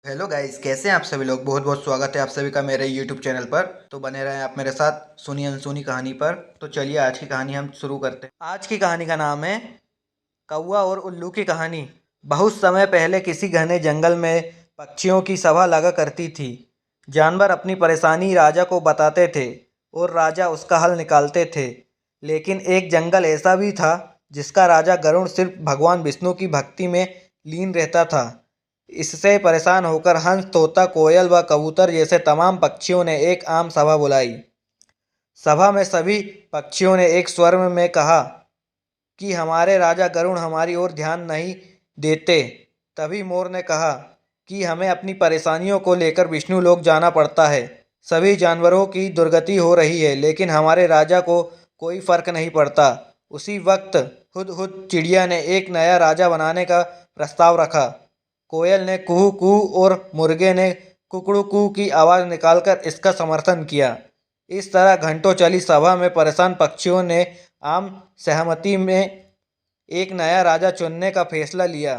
Hello guys, कैसे हैं आप सभी लोग। बहुत बहुत स्वागत है आप सभी का मेरे यूट्यूब चैनल पर। तो बने रहें आप मेरे साथ सुनी अनसुनी कहानी पर। तो चलिए आज की कहानी हम शुरू करते हैं। आज की कहानी का नाम है कौवा और उल्लू की कहानी। बहुत समय पहले किसी घने जंगल में पक्षियों की सभा लगा करती थी। जानवर अपनी परेशानी राजा को बताते थे और राजा उसका हल निकालते थे। लेकिन एक जंगल ऐसा भी था जिसका राजा गरुड़ सिर्फ भगवान विष्णु की भक्ति में लीन रहता था। इससे परेशान होकर हंस, तोता, कोयल व कबूतर जैसे तमाम पक्षियों ने एक आम सभा बुलाई। सभा में सभी पक्षियों ने एक स्वर में कहा कि हमारे राजा गरुड़ हमारी ओर ध्यान नहीं देते। तभी मोर ने कहा कि हमें अपनी परेशानियों को लेकर विष्णु लोक जाना पड़ता है। सभी जानवरों की दुर्गति हो रही है लेकिन हमारे राजा को कोई फर्क नहीं पड़ता। उसी वक्त हुदहुद चिड़िया ने एक नया राजा बनाने का प्रस्ताव रखा। कोयल ने कुहू कुहू और मुर्गे ने कुकड़ू कू की आवाज़ निकालकर इसका समर्थन किया। इस तरह घंटों चली सभा में परेशान पक्षियों ने आम सहमति में एक नया राजा चुनने का फैसला लिया।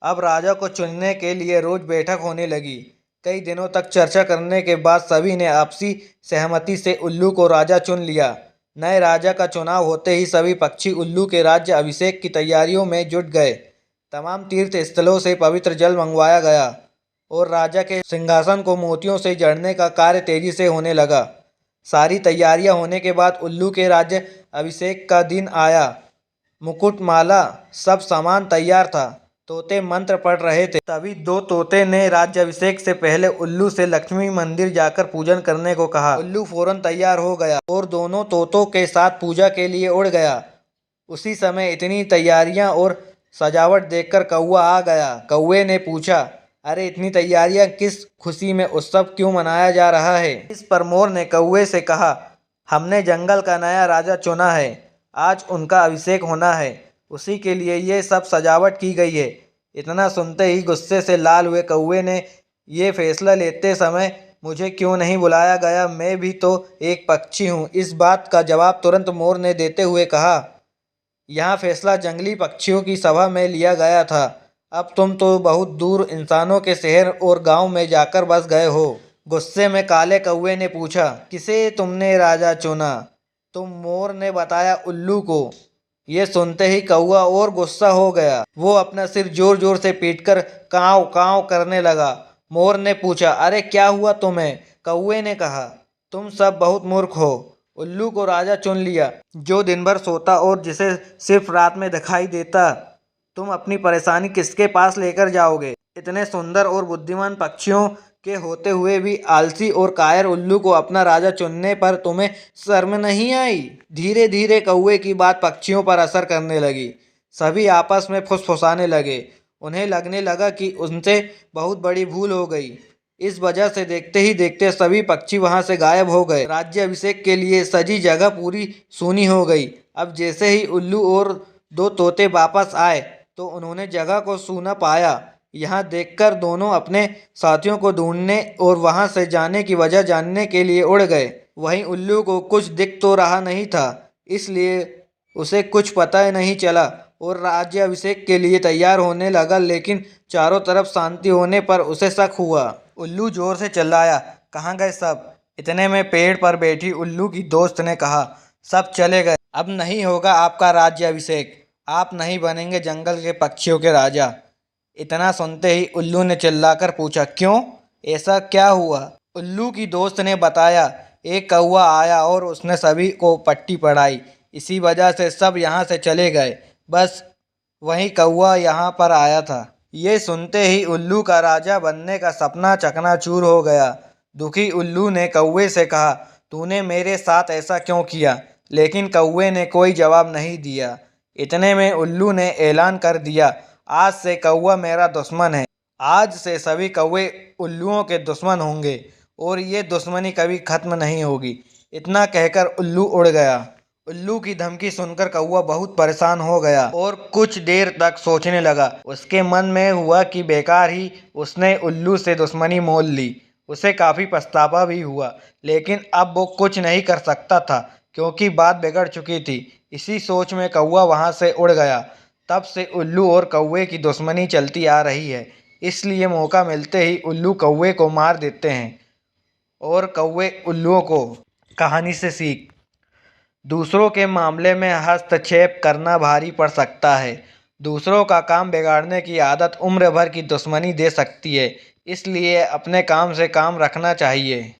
अब राजा को चुनने के लिए रोज बैठक होने लगी। कई दिनों तक चर्चा करने के बाद सभी ने आपसी सहमति से उल्लू को राजा चुन लिया। नए राजा का चुनाव होते ही सभी पक्षी उल्लू के राज्य अभिषेक की तैयारियों में जुट गए। तमाम तीर्थ स्थलों से पवित्र जल मंगवाया गया और राजा के सिंहासन को मोतियों से जड़ने का कार्य तेजी से होने लगा। सारी तैयारियां होने के बाद उल्लू के राज्य अभिषेक का दिन आया। मुकुट, माला, सब सामान तैयार था। तोते मंत्र पढ़ रहे थे। तभी दो तोते ने राज्याभिषेक से पहले उल्लू से लक्ष्मी मंदिर जाकर पूजन करने को कहा। उल्लू फौरन तैयार हो गया और दोनों तोतों के साथ पूजा के लिए उड़ गया। उसी समय इतनी तैयारियां और सजावट देखकर कौवा आ गया। कौवे ने पूछा, अरे इतनी तैयारियां किस खुशी में उत्सव क्यों मनाया जा रहा है। इस पर मोर ने कौवे से कहा, हमने जंगल का नया राजा चुना है, आज उनका अभिषेक होना है, उसी के लिए ये सब सजावट की गई है। इतना सुनते ही गुस्से से लाल हुए कौवे ने ये फैसला लेते समय मुझे क्यों नहीं बुलाया गया, मैं भी तो एक पक्षी हूँ। इस बात का जवाब तुरंत मोर ने देते हुए कहा, यह फैसला जंगली पक्षियों की सभा में लिया गया था। अब तुम तो बहुत दूर इंसानों के शहर और गांव में जाकर बस गए हो। गुस्से में काले कौवे ने पूछा, किसे तुमने राजा चुना। तो मोर ने बताया, उल्लू को। ये सुनते ही कौवा और गुस्सा हो गया। वो अपना सिर जोर जोर से पीटकर काँव काँव करने लगा। मोर ने पूछा, अरे क्या हुआ तुम्हें। कौवे ने कहा, तुम सब बहुत मूर्ख हो। उल्लू को राजा चुन लिया जो दिन भर सोता और जिसे सिर्फ रात में दिखाई देता। तुम अपनी परेशानी किसके पास लेकर जाओगे। इतने सुंदर और बुद्धिमान पक्षियों के होते हुए भी आलसी और कायर उल्लू को अपना राजा चुनने पर तुम्हें शर्म नहीं आई। धीरे धीरे कौवे की बात पक्षियों पर असर करने लगी। सभी आपस में फुसफुसाने लगे। उन्हें लगने लगा कि उनसे बहुत बड़ी भूल हो गई। इस वजह से देखते ही देखते सभी पक्षी वहां से गायब हो गए। राज्याभिषेक के लिए सजी जगह पूरी सूनी हो गई। अब जैसे ही उल्लू और दो तोते वापस आए तो उन्होंने जगह को सूना पाया। यहाँ देखकर दोनों अपने साथियों को ढूंढने और वहां से जाने की वजह जानने के लिए उड़ गए। वहीं उल्लू को कुछ दिख तो रहा नहीं था, इसलिए उसे कुछ पता नहीं चला और राज्याभिषेक के लिए तैयार होने लगा। लेकिन चारों तरफ शांति होने पर उसे शक हुआ। उल्लू जोर से चिल्लाया, कहाँ गए सब। इतने में पेड़ पर बैठी उल्लू की दोस्त ने कहा, सब चले गए, अब नहीं होगा आपका राज्याभिषेक, आप नहीं बनेंगे जंगल के पक्षियों के राजा। इतना सुनते ही उल्लू ने चिल्लाकर पूछा, क्यों, ऐसा क्या हुआ। उल्लू की दोस्त ने बताया, एक कौवा आया और उसने सभी को पट्टी पढ़ाई, इसी वजह से सब यहाँ से चले गए, बस वही कौवा यहाँ पर आया था। ये सुनते ही उल्लू का राजा बनने का सपना चकनाचूर हो गया। दुखी उल्लू ने कौवे से कहा, तूने मेरे साथ ऐसा क्यों किया। लेकिन कौवे ने कोई जवाब नहीं दिया। इतने में उल्लू ने ऐलान कर दिया, आज से कौवा मेरा दुश्मन है। आज से सभी कौवे उल्लुओं के दुश्मन होंगे और ये दुश्मनी कभी खत्म नहीं होगी। इतना कहकर उल्लू उड़ गया। उल्लू की धमकी सुनकर कौवा बहुत परेशान हो गया और कुछ देर तक सोचने लगा। उसके मन में हुआ कि बेकार ही उसने उल्लू से दुश्मनी मोल ली। उसे काफी पछतावा भी हुआ, लेकिन अब वो कुछ नहीं कर सकता था क्योंकि बात बिगड़ चुकी थी। इसी सोच में कौवा वहां से उड़ गया। तब से उल्लू और कौवे की दुश्मनी चलती आ रही है। इसलिए मौका मिलते ही उल्लू कौवे को मार देते हैं। और कौवे उल्लुओं को कहानी से सीख: दूसरों के मामले में हस्तक्षेप करना भारी पड़ सकता है। दूसरों का काम बिगाड़ने की आदत उम्र भर की दुश्मनी दे सकती है, इसलिए अपने काम से काम रखना चाहिए।